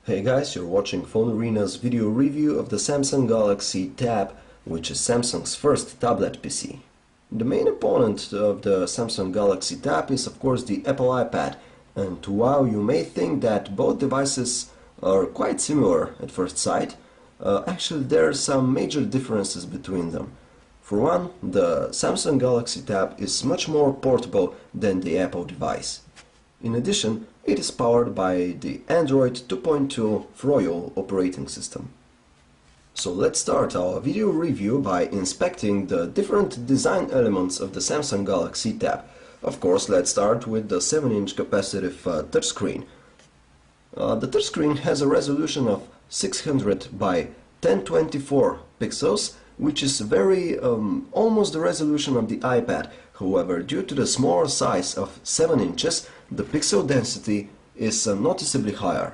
Hey guys, you're watching Phone Arena's video review of the Samsung Galaxy Tab, which is Samsung's first tablet PC. The main opponent of the Samsung Galaxy Tab is of course the Apple iPad, and while you may think that both devices are quite similar at first sight, actually there are some major differences between them. For one, the Samsung Galaxy Tab is much more portable than the Apple device. In addition, it is powered by the Android 2.2 Froyo operating system. So let's start our video review by inspecting the different design elements of the Samsung Galaxy Tab. Of course, let's start with the 7-inch capacitive touchscreen. The touchscreen has a resolution of 600 by 1024 pixels, which is almost the resolution of the iPad. However, due to the smaller size of 7 inches, the pixel density is noticeably higher.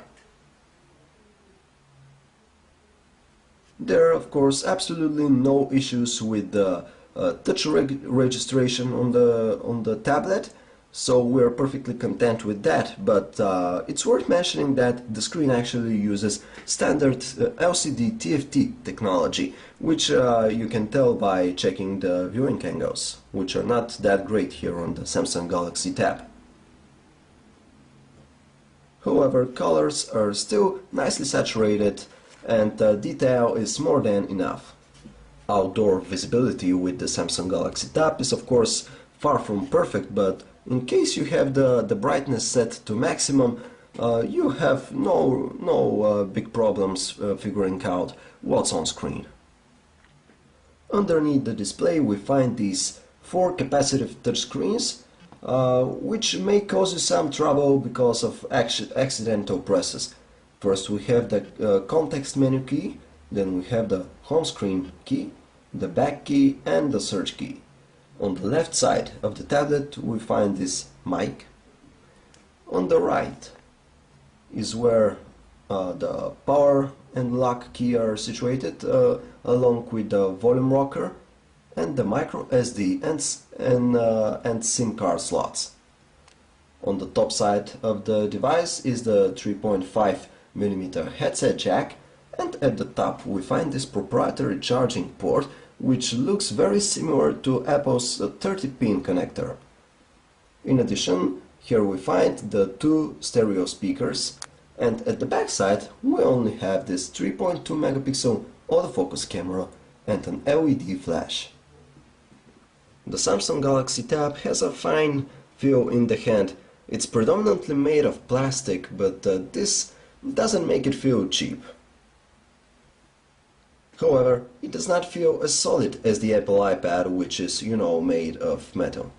There are of course absolutely no issues with the touch registration on the tablet, so we're perfectly content with that, but it's worth mentioning that the screen actually uses standard LCD TFT technology, which you can tell by checking the viewing angles, which are not that great here on the Samsung Galaxy Tab. However, colors are still nicely saturated and detail is more than enough. Outdoor visibility with the Samsung Galaxy Tab is of course far from perfect, but in case you have the brightness set to maximum, you have no big problems figuring out what's on screen. Underneath the display we find these 4 capacitive touchscreens, which may cause you some trouble because of accidental presses. First we have the context menu key, then we have the home screen key, the back key and the search key. On the left side of the tablet we find this mic. On the right is where the power and lock key are situated, along with the volume rocker and the micro SD and SIM card slots. On the top side of the device is the 3.5mm headset jack, and at the top we find this proprietary charging port, which looks very similar to Apple's 30-pin connector. In addition, here we find the 2 stereo speakers, and at the back side we only have this 3.2 megapixel autofocus camera and an LED flash. The Samsung Galaxy Tab has a fine feel in the hand. It's predominantly made of plastic, but this doesn't make it feel cheap. However, it does not feel as solid as the Apple iPad, which is, made of metal.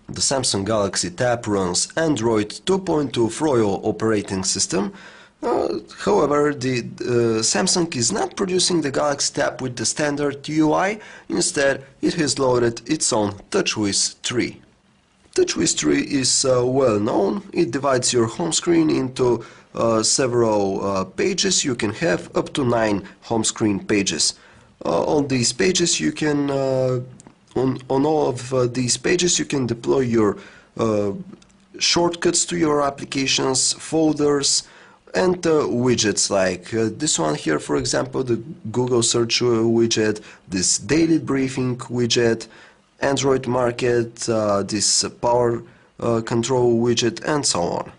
The Samsung Galaxy Tab runs Android 2.2 Froyo operating system. However, the Samsung is not producing the Galaxy Tab with the standard UI. Instead, it has loaded its own TouchWiz 3. TouchWiz 3 is well known. It divides your home screen into several pages. You can have up to 9 home screen pages. On these pages you can on all of these pages you can deploy your shortcuts to your applications, folders and widgets like this one here, for example, the Google search widget, this daily briefing widget, Android Market, this power control widget, and so on.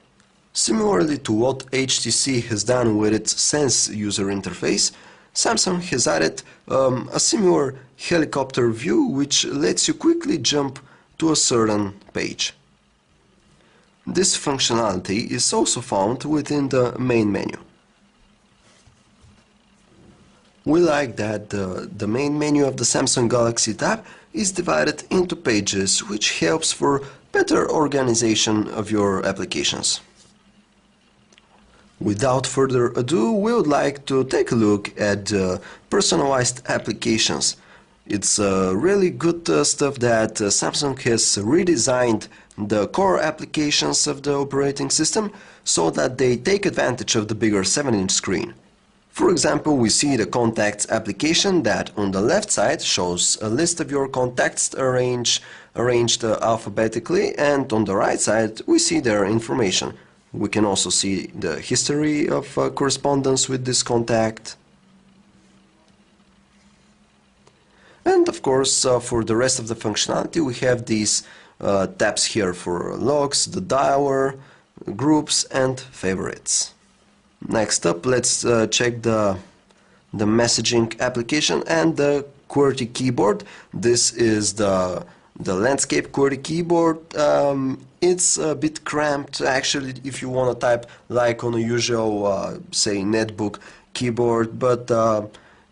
Similarly to what HTC has done with its Sense user interface, Samsung has added a similar helicopter view which lets you quickly jump to a certain page. This functionality is also found within the main menu. We like that the main menu of the Samsung Galaxy Tab is divided into pages, which helps for better organization of your applications. Without further ado, we would like to take a look at personalized applications. It's really good stuff that Samsung has redesigned the core applications of the operating system so that they take advantage of the bigger 7-inch screen. For example, we see the Contacts application that on the left side shows a list of your contacts arranged alphabetically, and on the right side we see their information. We can also see the history of correspondence with this contact. And of course, for the rest of the functionality, we have these tabs here for logs, the dialer, groups and favorites. Next up, let's check the messaging application and the QWERTY keyboard. This is the landscape QWERTY keyboard. It's a bit cramped actually if you want to type like on a usual say netbook keyboard, but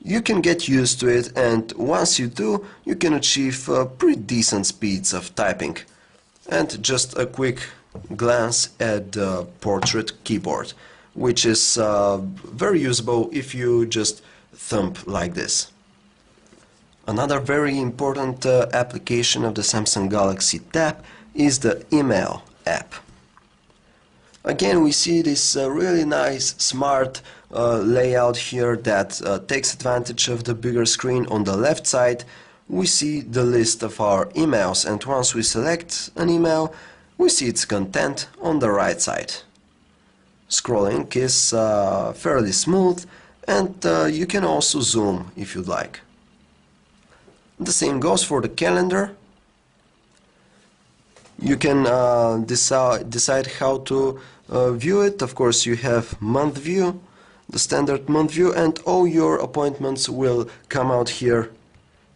you can get used to it, and once you do, you can achieve pretty decent speeds of typing. And just a quick glance at the portrait keyboard, which is very usable if you just thump like this. Another very important application of the Samsung Galaxy Tab is the email app. Again, we see this really nice, smart layout here that takes advantage of the bigger screen. On the left side, we see the list of our emails, and once we select an email, we see its content on the right side. Scrolling is fairly smooth, and you can also zoom if you'd like. The same goes for the calendar. You can decide how to view it. Of course, you have month view, the standard month view, and all your appointments will come out here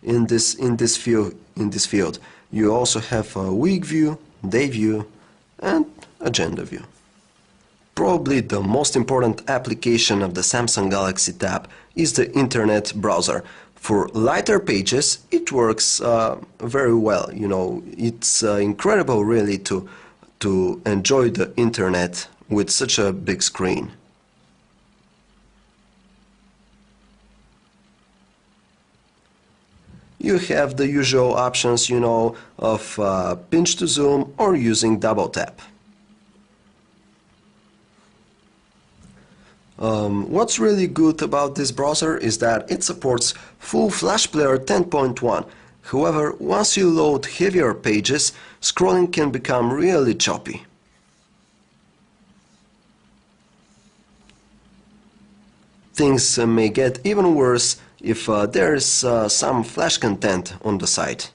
in this field. You also have a week view, day view, and agenda view. Probably the most important application of the Samsung Galaxy Tab is the internet browser. For lighter pages, it works very well. You know, it's incredible really to enjoy the internet with such a big screen. You have the usual options, you know, of pinch to zoom or using double tap. What's really good about this browser is that it supports full Flash Player 10.1. However, once you load heavier pages, scrolling can become really choppy. Things may get even worse if there is some Flash content on the site.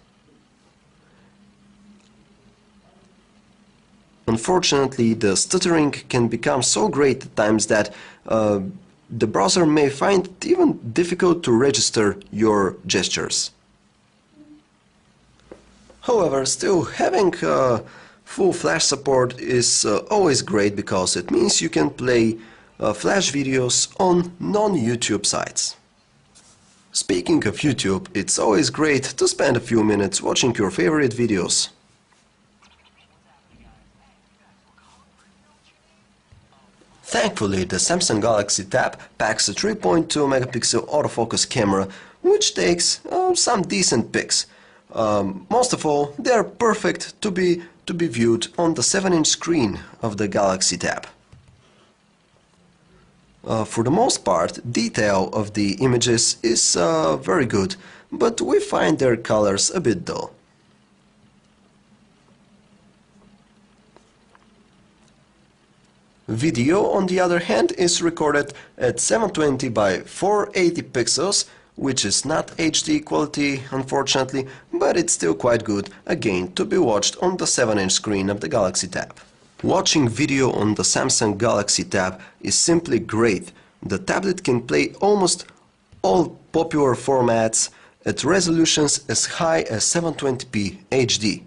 Unfortunately, the stuttering can become so great at times that the browser may find it even difficult to register your gestures. However, still having full Flash support is always great, because it means you can play Flash videos on non-YouTube sites. Speaking of YouTube, it's always great to spend a few minutes watching your favorite videos. Thankfully, the Samsung Galaxy Tab packs a 3.2 megapixel autofocus camera, which takes some decent pics. Most of all, they are perfect to be viewed on the 7-inch screen of the Galaxy Tab. For the most part, detail of the images is very good, but we find their colors a bit dull. Video, on the other hand, is recorded at 720 by 480 pixels, which is not HD quality, unfortunately, but it's still quite good, again, to be watched on the 7-inch screen of the Galaxy Tab. Watching video on the Samsung Galaxy Tab is simply great. The tablet can play almost all popular formats at resolutions as high as 720p HD.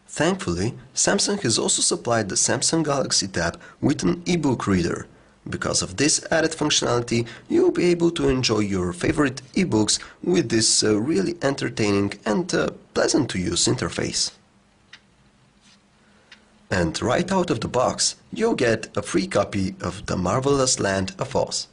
Thankfully, Samsung has also supplied the Samsung Galaxy Tab with an e-book reader. Because of this added functionality, you'll be able to enjoy your favorite e-books with this really entertaining and pleasant to use interface. And right out of the box, you'll get a free copy of The Marvelous Land of Oz.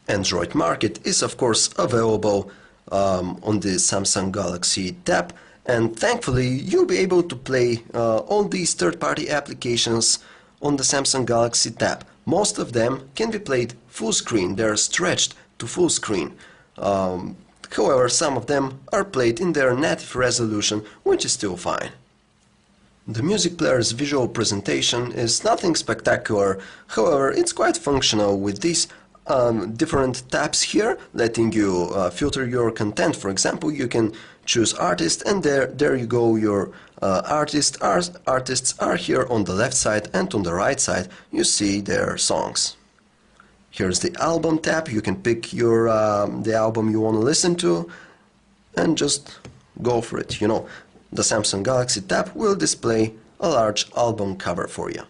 Android Market is of course available on the Samsung Galaxy Tab, and thankfully you'll be able to play all these third-party applications on the Samsung Galaxy Tab. Most of them can be played full screen, they're stretched to full screen. However, some of them are played in their native resolution, which is still fine. The music player's visual presentation is nothing spectacular, however it's quite functional with these different tabs here, letting you filter your content. For example, you can choose artist, and there you go, your artists are here on the left side, and on the right side you see their songs. Here's the album tab. You can pick your the album you want to listen to and just go for it. You know, the Samsung Galaxy tab will display a large album cover for you.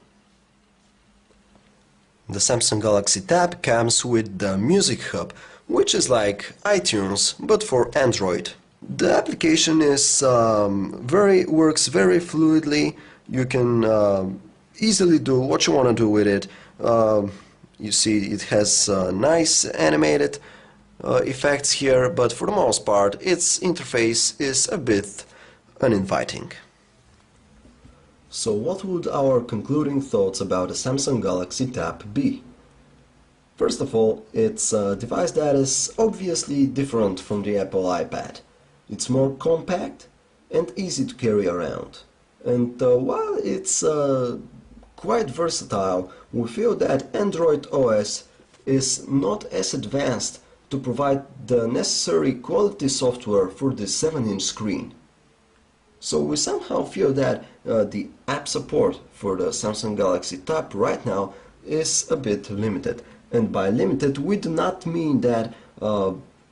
The Samsung Galaxy tab comes with the Music Hub, which is like iTunes but for Android. The application is works very fluidly. You can easily do what you want to do with it. You see it has nice animated effects here, but for the most part its interface is a bit uninviting. So what would our concluding thoughts about the Samsung Galaxy Tab be? First of all, it's a device that is obviously different from the Apple iPad. It's more compact and easy to carry around. And while it's quite versatile, we feel that Android OS is not as advanced to provide the necessary quality software for the 7-inch screen. So we somehow feel that the app support for the Samsung Galaxy Tab right now is a bit limited. And by limited, we do not mean that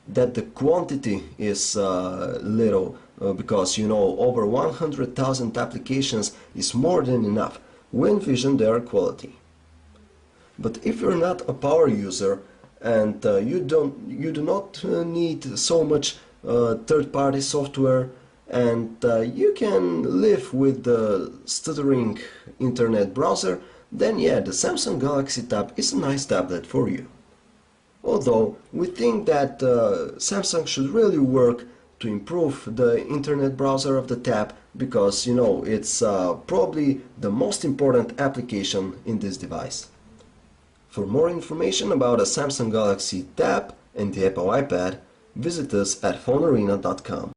that the quantity is little, because you know over 100,000 applications is more than enough. We envision their quality. But if you're not a power user and you do not need so much third-party software, and you can live with the stuttering internet browser, then yeah, the Samsung Galaxy Tab is a nice tablet for you. Although we think that Samsung should really work to improve the internet browser of the Tab, because you know it's probably the most important application in this device. For more information about the Samsung Galaxy Tab and the Apple iPad, visit us at phonearena.com.